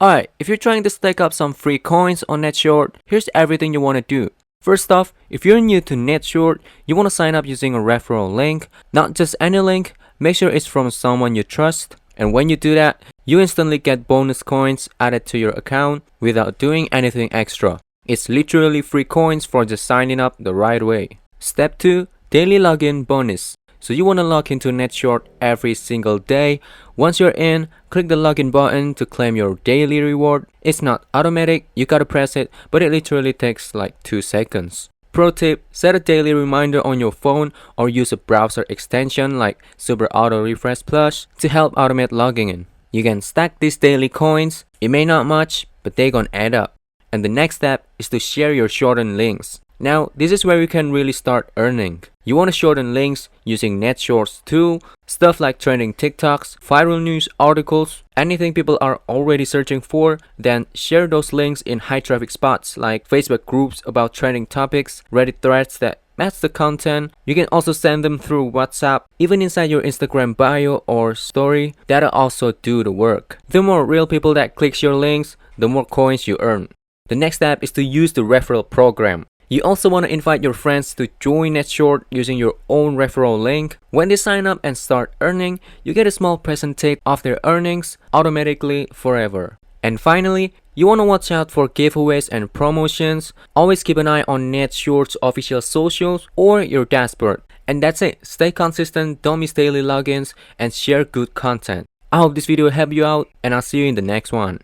Alright, if you're trying to stack up some free coins on NetShort, here's everything you want to do. First off, if you're new to NetShort, you want to sign up using a referral link. Not just any link, make sure it's from someone you trust. And when you do that, you instantly get bonus coins added to your account without doing anything extra. It's literally free coins for just signing up the right way. Step 2. Daily login bonus. So you want to log into NetShort every single day. Once you're in, click the login button to claim your daily reward. It's not automatic, you gotta press it, but it literally takes like 2 seconds. Pro tip, set a daily reminder on your phone or use a browser extension like Super Auto Refresh Plus to help automate logging in. You can stack these daily coins. It may not much, but they gonna add up. And the next step is to share your shortened links. Now, this is where you can really start earning. You want to shorten links using NetShort's tool, stuff like trending TikToks, viral news articles, anything people are already searching for, then share those links in high traffic spots like Facebook groups about trending topics, Reddit threads that match the content. You can also send them through WhatsApp, even inside your Instagram bio or story. That'll also do the work. The more real people that clicks your links, the more coins you earn. The next step is to use the referral program. You also want to invite your friends to join NetShort using your own referral link. When they sign up and start earning, you get a small percentage of their earnings automatically forever. And finally, you want to watch out for giveaways and promotions. Always keep an eye on NetShort's official socials or your dashboard. And that's it. Stay consistent, don't miss daily logins, and share good content. I hope this video helped you out, and I'll see you in the next one.